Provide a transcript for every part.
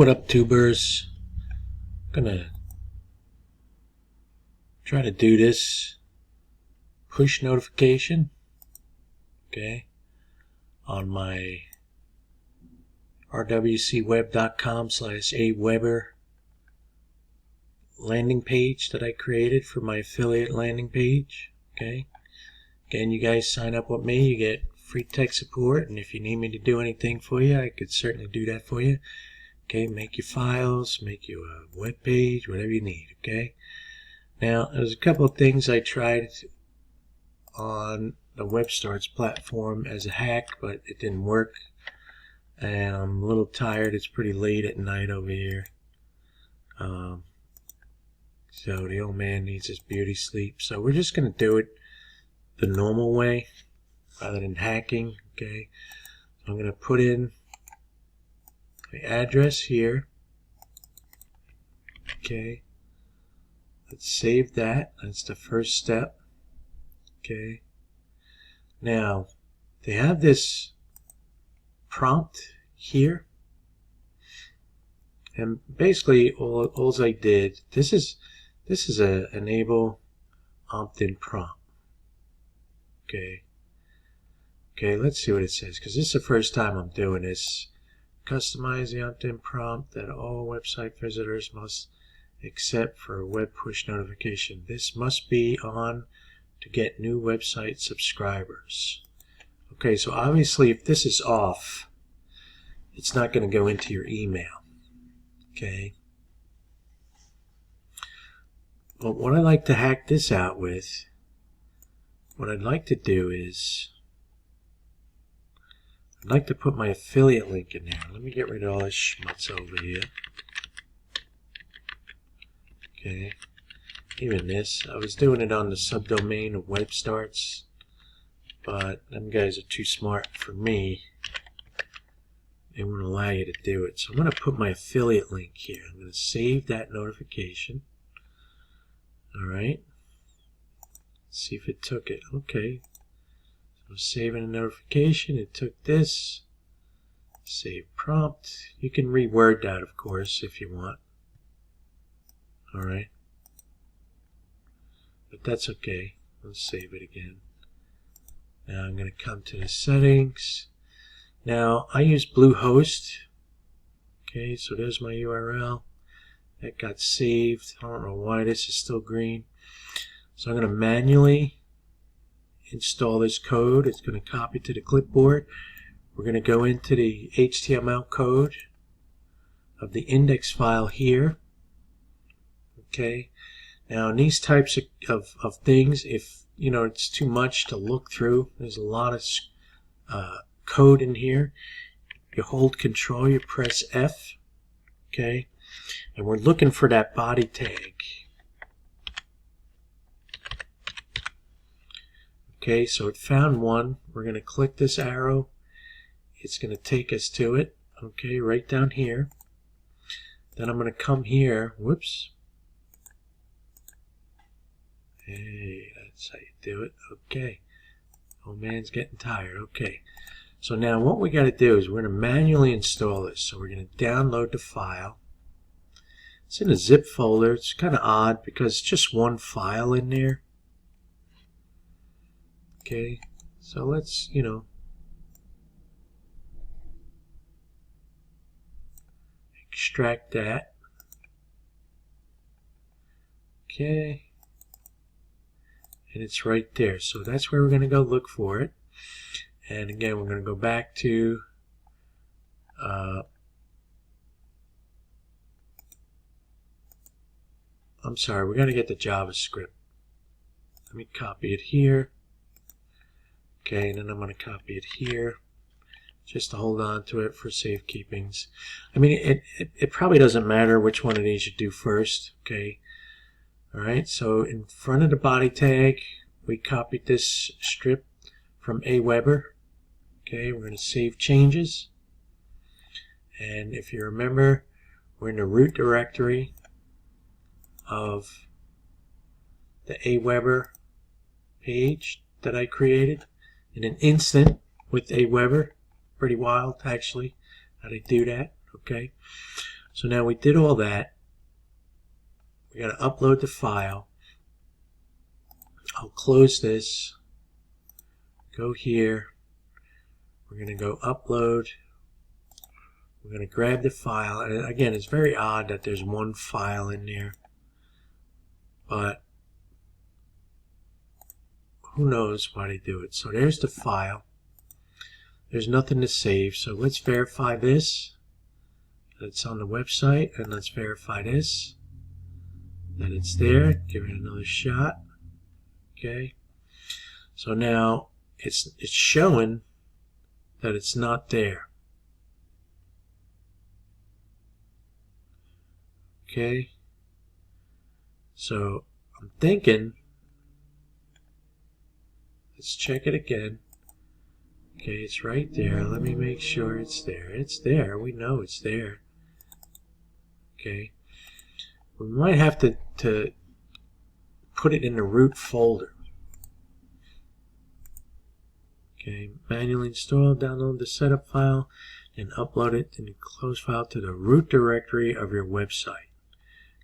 What up, tubers? Gonna try to do this push notification, okay, on my rwcweb.com/Aweber landing page that I created for my affiliate landing page, okay. Again, you guys sign up with me, you get free tech support, and if you need me to do anything for you, I could certainly do that for you. Okay, make your files, make you a web page, whatever you need, okay? Now, there's a couple of things I tried on the WebStarts platform as a hack, but it didn't work. And I'm a little tired. It's pretty late at night over here. So the old man needs his beauty sleep. So we're just going to do it the normal way rather than hacking, okay? So I'm going to put in the address here. Okay. Let's save that. That's the first step. Okay. Now, they have this prompt here. And basically, all I did, this is a enable opt-in prompt. Okay. Okay, let's see what it says, because this is the first time I'm doing this. Customize the opt-in prompt that all website visitors must accept for a web push notification. This must be on to get new website subscribers. Okay, so obviously if this is off, it's not going to go into your email. Okay. But what I like to hack this out with, what I'd like to do is I'd like to put my affiliate link in there. Let me get rid of all this schmutz over here. Okay. Even this. I was doing it on the subdomain of WebStarts, but them guys are too smart for me. They won't allow you to do it. So I'm going to put my affiliate link here. I'm going to save that notification. Alright. See if it took it. Okay. So saving a notification. It took this. Save prompt. You can reword that, of course, if you want. Alright. But that's okay. Let's save it again. Now I'm going to come to the settings. Now I use Bluehost. Okay, so there's my URL. That got saved. I don't know why this is still green. So I'm going to manually install this code. It's going to copy to the clipboard. We're going to go into the HTML code of the index file here. Okay. Now in these types of things, if you know it's too much to look through, there's a lot of code in here. You hold Control, you press F, okay, and we're looking for that body tag. Okay, so it found one. We're going to click this arrow. It's going to take us to it. Okay, right down here. Then I'm going to come here. Whoops. Hey, that's how you do it. Okay. Old man's getting tired. Okay. So now what we got to do is we're going to manually install this. So we're going to download the file. It's in a zip folder. It's kind of odd because it's just one file in there. Okay. So let's, extract that. Okay. And it's right there. So that's where we're going to go look for it. And again, we're going to go back to I'm sorry, we're going to get the JavaScript. Let me copy it here. Okay, and then I'm going to copy it here just to hold on to it for safekeepings. I mean, it probably doesn't matter which one of these you do first. Okay. Alright, so in front of the body tag, we copied this strip from Aweber. Okay, we're going to save changes. And if you remember, we're in the root directory of the Aweber page that I created in an instant with Aweber. Pretty wild, actually, how they do that. Okay. So now we did all that. We got to upload the file. I'll close this. Go here. We're going to go upload. We're going to grab the file. And again, it's very odd that there's one file in there. But who knows why they do it. So there's the file. There's nothing to save. So let's verify this. That it's on the website. And let's verify this. That it's there. Give it another shot. Okay. So now it's showing that it's not there. Okay. So I'm thinking, let's check it again. Okay, it's right there. Let me make sure it's there. It's there. We know it's there. Okay. We might have to put it in the root folder. Okay, manually install, download the setup file, and upload it in the close file to the root directory of your website.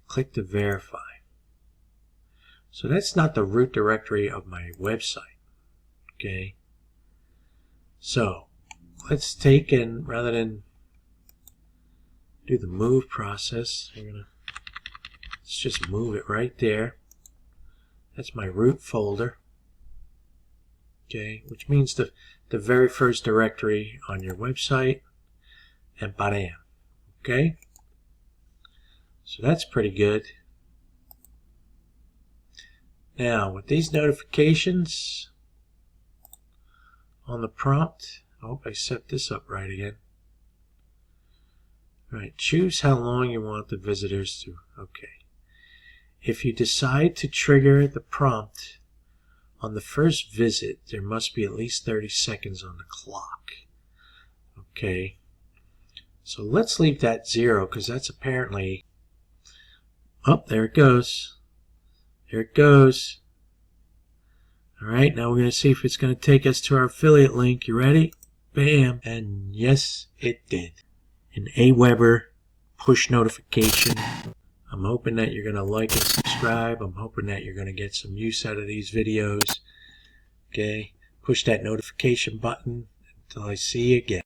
Click to verify. So that's not the root directory of my website. Okay. So let's take and rather than do the move process, let's just move it right there. That's my root folder. Okay, which means the very first directory on your website, and bam. Okay, so that's pretty good. Now with these notifications on the prompt, I hope I set this up right again. All right, choose how long you want the visitors to. Okay, if you decide to trigger the prompt on the first visit, there must be at least 30 seconds on the clock. Okay, so let's leave that 0 because that's apparently, oh, there it goes. There it goes. All right, now we're going to see if it's going to take us to our affiliate link. You ready? Bam. And yes, it did. An Aweber push notification. I'm hoping that you're going to like and subscribe. I'm hoping that you're going to get some use out of these videos. Okay, push that notification button until I see you again.